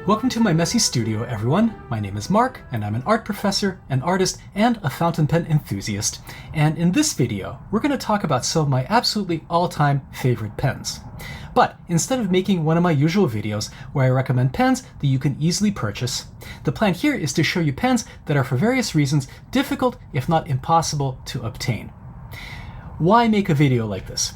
Welcome to my messy studio, everyone. My name is Mark, and I'm an art professor, an artist, and a fountain pen enthusiast. And in this video, we're going to talk about some of my absolutely all-time favorite pens. But instead of making one of my usual videos where I recommend pens that you can easily purchase, the plan here is to show you pens that are for various reasons difficult, if not impossible, to obtain. Why make a video like this?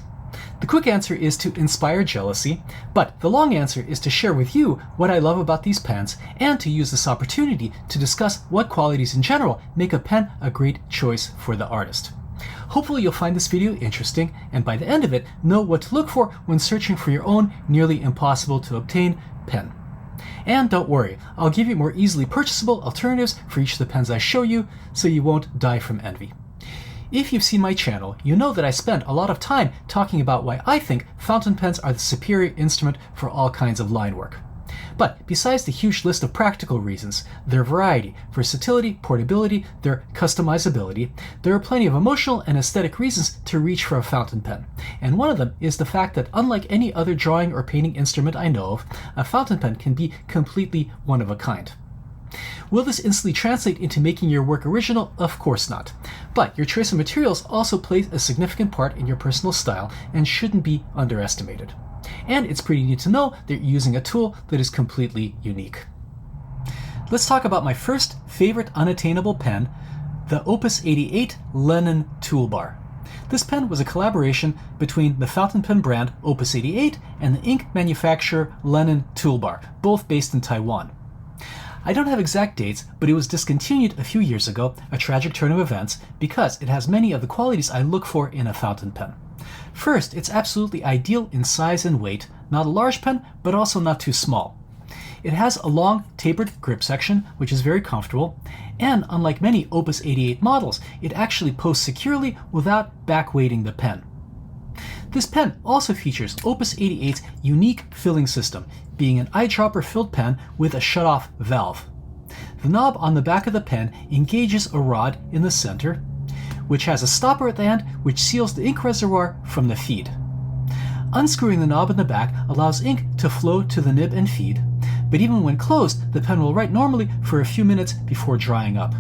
The quick answer is to inspire jealousy, but the long answer is to share with you what I love about these pens and to use this opportunity to discuss what qualities in general make a pen a great choice for the artist. Hopefully you'll find this video interesting and by the end of it know what to look for when searching for your own nearly impossible to obtain pen. And don't worry, I'll give you more easily purchasable alternatives for each of the pens I show you so you won't die from envy. If you've seen my channel, you know that I spend a lot of time talking about why I think fountain pens are the superior instrument for all kinds of line work. But besides the huge list of practical reasons, their variety, versatility, portability, their customizability, there are plenty of emotional and aesthetic reasons to reach for a fountain pen. And one of them is the fact that unlike any other drawing or painting instrument I know of, a fountain pen can be completely one of a kind. Will this instantly translate into making your work original? Of course not. But your choice of materials also plays a significant part in your personal style and shouldn't be underestimated. And it's pretty neat to know that you're using a tool that is completely unique. Let's talk about my first favorite unattainable pen, the Opus 88 Lenin Toolbar. This pen was a collaboration between the fountain pen brand Opus 88 and the ink manufacturer Lenin Toolbar, both based in Taiwan. I don't have exact dates, but it was discontinued a few years ago, a tragic turn of events, because it has many of the qualities I look for in a fountain pen. First, it's absolutely ideal in size and weight, not a large pen, but also not too small. It has a long, tapered grip section, which is very comfortable, and unlike many Opus 88 models, it actually posts securely without back-weighting the pen. This pen also features Opus 88's unique filling system, being an eyedropper filled pen with a shutoff valve. The knob on the back of the pen engages a rod in the center, which has a stopper at the end which seals the ink reservoir from the feed. Unscrewing the knob in the back allows ink to flow to the nib and feed, but even when closed, the pen will write normally for a few minutes before drying up.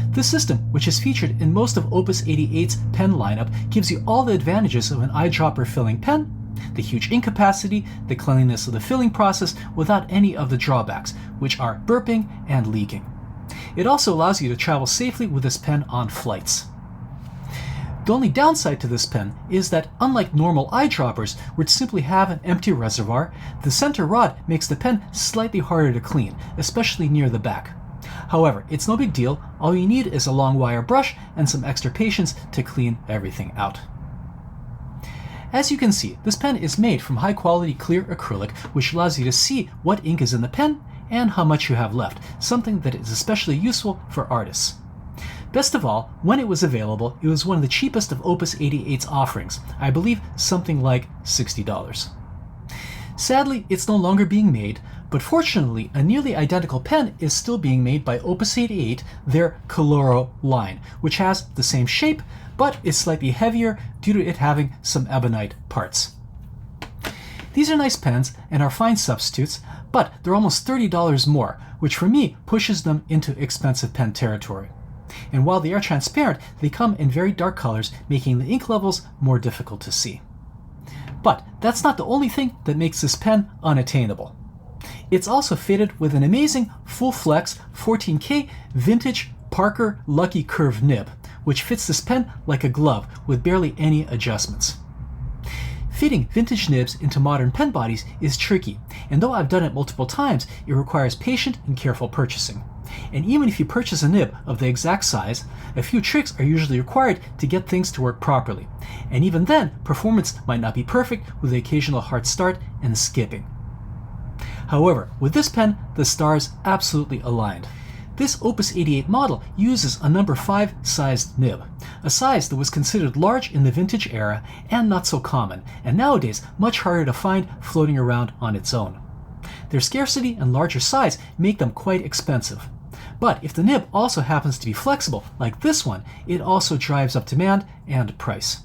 This system, which is featured in most of Opus 88's pen lineup, gives you all the advantages of an eyedropper filling pen, the huge ink capacity, the cleanliness of the filling process without any of the drawbacks, which are burping and leaking. It also allows you to travel safely with this pen on flights. The only downside to this pen is that unlike normal eyedroppers, which simply have an empty reservoir, the center rod makes the pen slightly harder to clean, especially near the back. However, it's no big deal. All you need is a long wire brush and some extra patience to clean everything out. As you can see, this pen is made from high quality clear acrylic, which allows you to see what ink is in the pen and how much you have left, something that is especially useful for artists. Best of all, when it was available, it was one of the cheapest of Opus 88's offerings, I believe something like $60. Sadly, it's no longer being made, but fortunately, a nearly identical pen is still being made by Opus 88, their Coloro line, which has the same shape, but is slightly heavier due to it having some ebonite parts. These are nice pens and are fine substitutes, but they're almost $30 more, which for me pushes them into expensive pen territory. And while they are transparent, they come in very dark colors, making the ink levels more difficult to see. But that's not the only thing that makes this pen unattainable. It's also fitted with an amazing full flex 14K vintage Parker Lucky Curve nib, which fits this pen like a glove with barely any adjustments. Fitting vintage nibs into modern pen bodies is tricky, and though I've done it multiple times, it requires patient and careful purchasing. And even if you purchase a nib of the exact size, a few tricks are usually required to get things to work properly. And even then, performance might not be perfect with the occasional hard start and skipping. However, with this pen, the stars absolutely aligned. This Opus 88 model uses a number 5 sized nib, a size that was considered large in the vintage era and not so common, and nowadays much harder to find floating around on its own. Their scarcity and larger size make them quite expensive. But if the nib also happens to be flexible, like this one, it also drives up demand and price.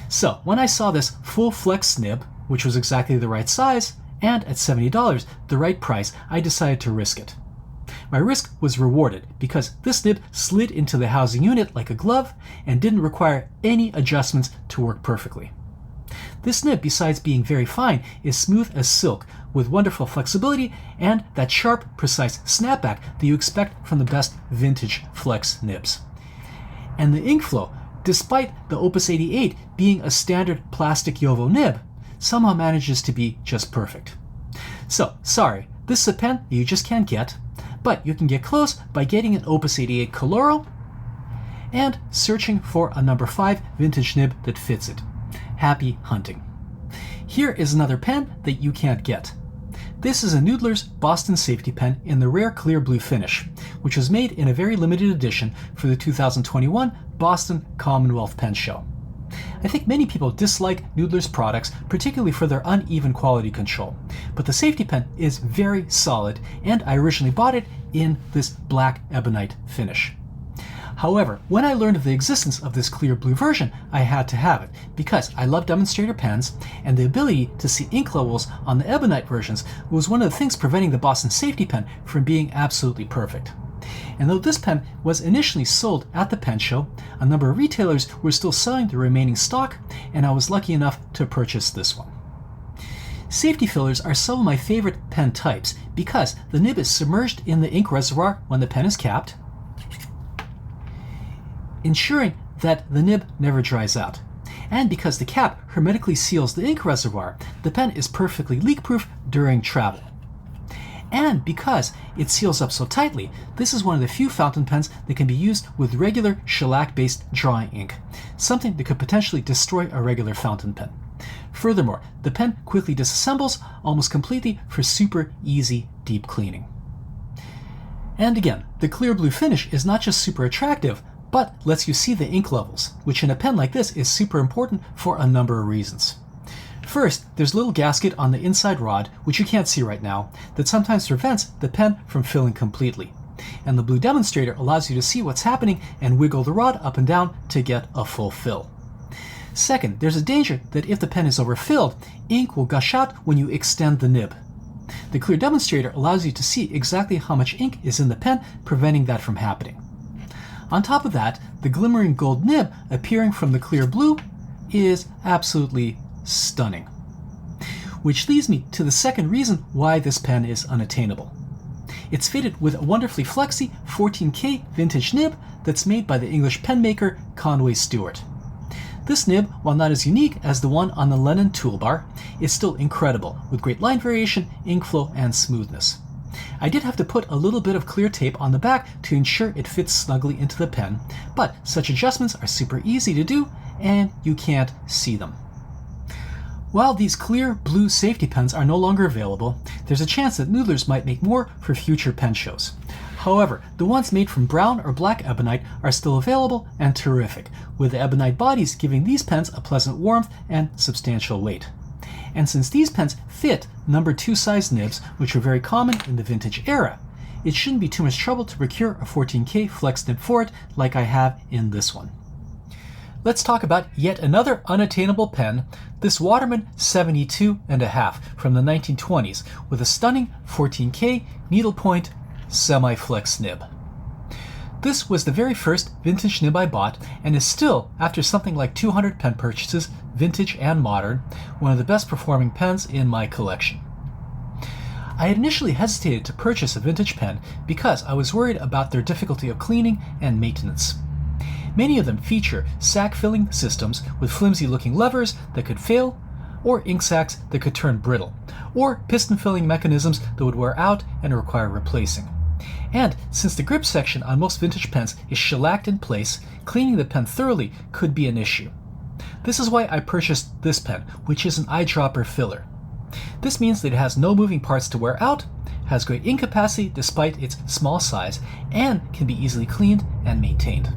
So when I saw this full flex nib, which was exactly the right size, and at $70, the right price, I decided to risk it. My risk was rewarded because this nib slid into the housing unit like a glove and didn't require any adjustments to work perfectly. This nib, besides being very fine, is smooth as silk with wonderful flexibility and that sharp, precise snapback that you expect from the best vintage flex nibs. And the ink flow, despite the Opus 88 being a standard plastic Yovo nib, somehow manages to be just perfect. So, sorry, this is a pen you just can't get, but you can get close by getting an Opus 88 Coloro and searching for a number 5 vintage nib that fits it. Happy hunting. Here is another pen that you can't get. This is a Noodler's Boston Safety Pen in the rare clear blue finish, which was made in a very limited edition for the 2021 Boston Commonwealth Pen Show. I think many people dislike Noodler's products, particularly for their uneven quality control, but the safety pen is very solid, and I originally bought it in this black ebonite finish. However, when I learned of the existence of this clear blue version, I had to have it because I love demonstrator pens, and the ability to see ink levels on the ebonite versions was one of the things preventing the Boston Safety Pen from being absolutely perfect. And though this pen was initially sold at the pen show, a number of retailers were still selling the remaining stock, and I was lucky enough to purchase this one. Safety fillers are some of my favorite pen types because the nib is submerged in the ink reservoir when the pen is capped, ensuring that the nib never dries out. And because the cap hermetically seals the ink reservoir, the pen is perfectly leak-proof during travel. And because it seals up so tightly, this is one of the few fountain pens that can be used with regular shellac-based drawing ink, something that could potentially destroy a regular fountain pen. Furthermore, the pen quickly disassembles almost completely for super easy deep cleaning. And again, the clear blue finish is not just super attractive, but lets you see the ink levels, which in a pen like this is super important for a number of reasons. First, there's a little gasket on the inside rod, which you can't see right now, that sometimes prevents the pen from filling completely. And the blue demonstrator allows you to see what's happening and wiggle the rod up and down to get a full fill. Second, there's a danger that if the pen is overfilled, ink will gush out when you extend the nib. The clear demonstrator allows you to see exactly how much ink is in the pen, preventing that from happening. On top of that, the glimmering gold nib appearing from the clear blue is absolutely stunning. Which leads me to the second reason why this pen is unattainable. It's fitted with a wonderfully flexy 14K vintage nib that's made by the English pen maker Conway Stewart. This nib, while not as unique as the one on the Lenin Toolbar, is still incredible, with great line variation, ink flow, and smoothness. I did have to put a little bit of clear tape on the back to ensure it fits snugly into the pen, but such adjustments are super easy to do, and you can't see them. While these clear blue safety pens are no longer available, there's a chance that Noodler's might make more for future pen shows. However, the ones made from brown or black ebonite are still available and terrific, with the ebonite bodies giving these pens a pleasant warmth and substantial weight. And since these pens fit number 2 size nibs, which were very common in the vintage era, it shouldn't be too much trouble to procure a 14K flex nib for it like I have in this one. Let's talk about yet another unattainable pen, this Waterman 72.5 from the 1920s with a stunning 14K needlepoint semi-flex nib. This was the very first vintage nib I bought and is still, after something like 200 pen purchases, vintage and modern, one of the best performing pens in my collection. I had initially hesitated to purchase a vintage pen because I was worried about their difficulty of cleaning and maintenance. Many of them feature sac filling systems with flimsy looking levers that could fail, or ink sacs that could turn brittle, or piston filling mechanisms that would wear out and require replacing. And since the grip section on most vintage pens is shellacked in place, cleaning the pen thoroughly could be an issue. This is why I purchased this pen, which is an eyedropper filler. This means that it has no moving parts to wear out, has great ink capacity despite its small size, and can be easily cleaned and maintained.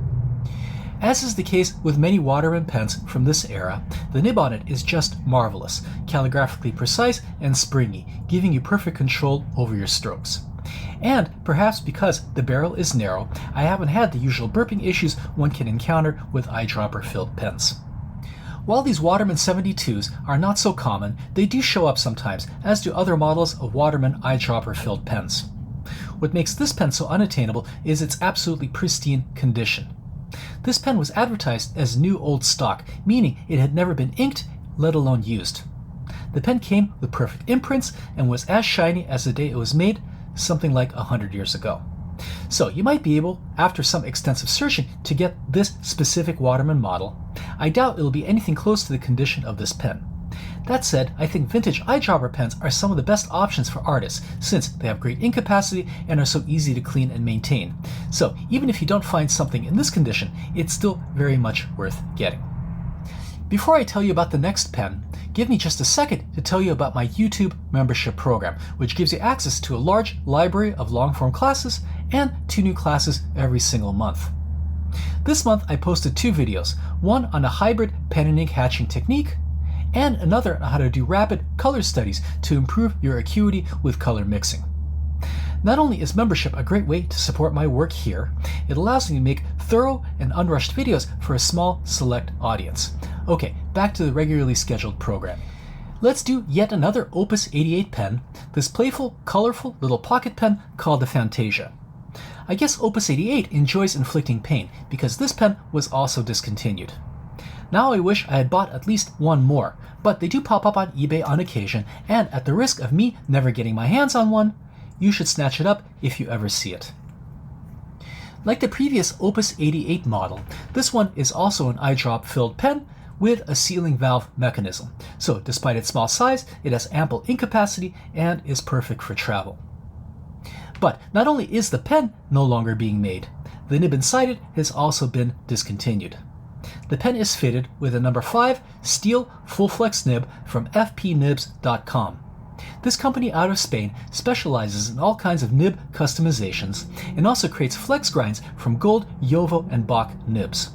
As is the case with many Waterman pens from this era, the nib on it is just marvelous, calligraphically precise and springy, giving you perfect control over your strokes. And perhaps because the barrel is narrow, I haven't had the usual burping issues one can encounter with eyedropper filled pens. While these Waterman 72s are not so common, they do show up sometimes, as do other models of Waterman eyedropper-filled pens. What makes this pen so unattainable is its absolutely pristine condition. This pen was advertised as new old stock, meaning it had never been inked, let alone used. The pen came with perfect imprints and was as shiny as the day it was made, something like 100 years ago. So you might be able, after some extensive searching, to get this specific Waterman model. I doubt it'll be anything close to the condition of this pen. That said, I think vintage eyedropper pens are some of the best options for artists, since they have great ink capacity and are so easy to clean and maintain. So even if you don't find something in this condition, it's still very much worth getting. Before I tell you about the next pen, give me just a second to tell you about my YouTube membership program, which gives you access to a large library of long-form classes and 2 new classes every single month. This month I posted 2 videos, one on a hybrid pen and ink hatching technique, and another on how to do rapid color studies to improve your acuity with color mixing. Not only is membership a great way to support my work here, it allows me to make thorough and unrushed videos for a small, select audience. Okay, back to the regularly scheduled program. Let's do yet another Opus 88 pen, this playful, colorful little pocket pen called the Fantasia. I guess Opus 88 enjoys inflicting pain because this pen was also discontinued. Now I wish I had bought at least one more, but they do pop up on eBay on occasion, and at the risk of me never getting my hands on one, you should snatch it up if you ever see it. Like the previous Opus 88 model, this one is also an eyedrop-filled pen with a sealing valve mechanism. So despite its small size, it has ample ink capacity and is perfect for travel. But not only is the pen no longer being made, the nib inside it has also been discontinued. The pen is fitted with a number 5 steel full flex nib from fpnibs.com. This company out of Spain specializes in all kinds of nib customizations and also creates flex grinds from gold, Jowo, and Bach nibs.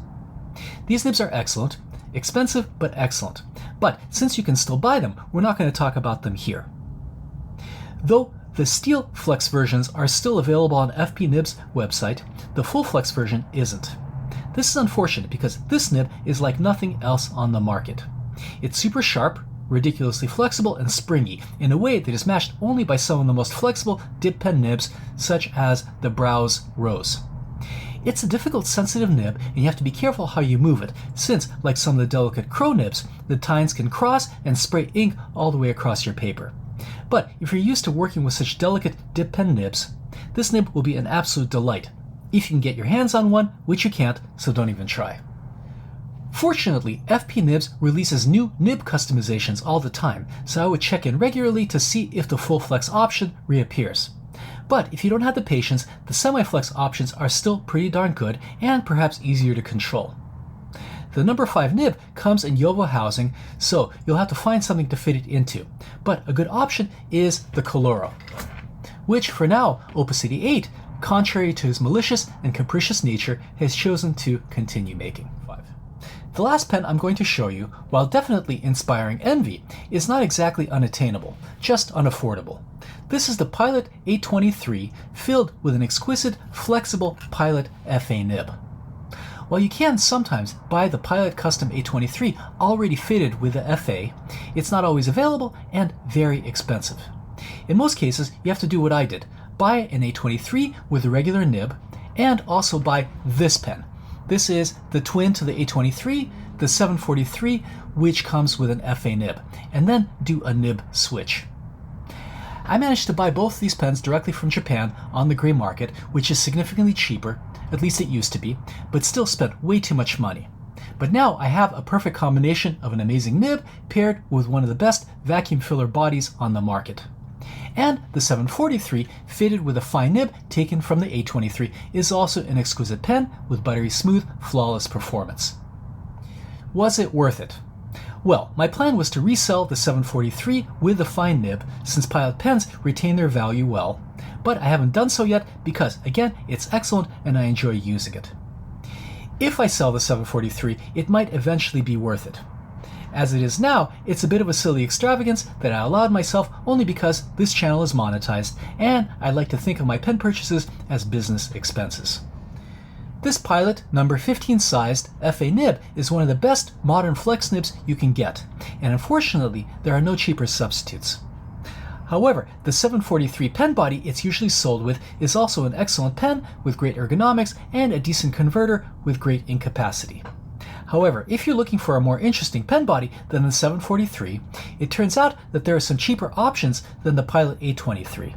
These nibs are excellent, expensive but excellent, but since you can still buy them, we're not going to talk about them here. Though the steel flex versions are still available on FPNib's website, the full flex version isn't. This is unfortunate because this nib is like nothing else on the market. It's super sharp, ridiculously flexible, and springy in a way that is matched only by some of the most flexible dip pen nibs, such as the Browse Rose. It's a difficult, sensitive nib, and you have to be careful how you move it, since, like some of the delicate crow nibs, the tines can cross and spray ink all the way across your paper. But if you're used to working with such delicate dip pen nibs, this nib will be an absolute delight, if you can get your hands on one, which you can't, so don't even try. Fortunately, FP Nibs releases new nib customizations all the time, so I would check in regularly to see if the full flex option reappears. But if you don't have the patience, the semi-flex options are still pretty darn good and perhaps easier to control. The number 5 nib comes in Jowo housing, so you'll have to find something to fit it into. But a good option is the Coloro, which for now, Opus 88, contrary to his malicious and capricious nature, has chosen to continue making. The last pen I'm going to show you, while definitely inspiring envy, is not exactly unattainable, just unaffordable. This is the Pilot 823 filled with an exquisite, flexible Pilot FA nib. While you can sometimes buy the Pilot Custom 823 already fitted with the FA, it's not always available and very expensive. In most cases, you have to do what I did, buy an 823 with a regular nib, and also buy this pen. This is the twin to the 823, the 743, which comes with an FA nib, and then do a nib switch. I managed to buy both these pens directly from Japan on the gray market, which is significantly cheaper, at least it used to be, but still spent way too much money. But now I have a perfect combination of an amazing nib paired with one of the best vacuum filler bodies on the market. And the 743, fitted with a fine nib taken from the 823, is also an exquisite pen with buttery smooth, flawless performance. Was it worth it? Well, my plan was to resell the 743 with the fine nib, since Pilot pens retain their value well, but I haven't done so yet because, again, it's excellent and I enjoy using it. If I sell the 743, it might eventually be worth it. As it is now, it's a bit of a silly extravagance that I allowed myself only because this channel is monetized, and I like to think of my pen purchases as business expenses. This Pilot number 15 sized FA nib is one of the best modern flex nibs you can get, and unfortunately there are no cheaper substitutes. However, the 743 pen body it's usually sold with is also an excellent pen with great ergonomics and a decent converter with great ink capacity. However, if you're looking for a more interesting pen body than the 743, it turns out that there are some cheaper options than the Pilot 823.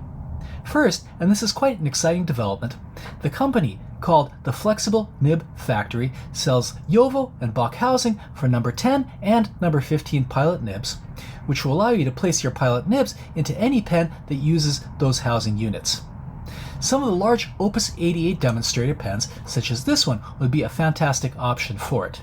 First, and this is quite an exciting development, the company called the Flexible Nib Factory sells JoWo and Bock housing for number 10 and number 15 Pilot nibs, which will allow you to place your Pilot nibs into any pen that uses those housing units. Some of the large Opus 88 demonstrator pens, such as this one, would be a fantastic option for it.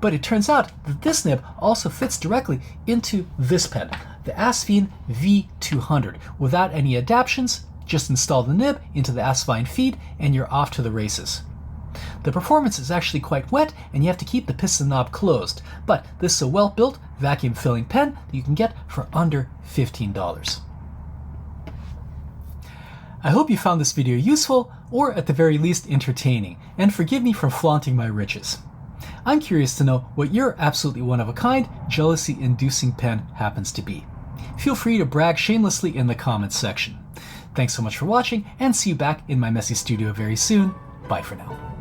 But it turns out that this nib also fits directly into this pen, the Asvine V200, without any adaptations. Just install the nib into the Asvine feed and you're off to the races. The performance is actually quite wet and you have to keep the piston knob closed, but this is a well-built, vacuum-filling pen that you can get for under $15. I hope you found this video useful, or at the very least entertaining, and forgive me for flaunting my riches. I'm curious to know what your absolutely one-of-a-kind, jealousy-inducing pen happens to be. Feel free to brag shamelessly in the comments section. Thanks so much for watching, and see you back in my messy studio very soon. Bye for now.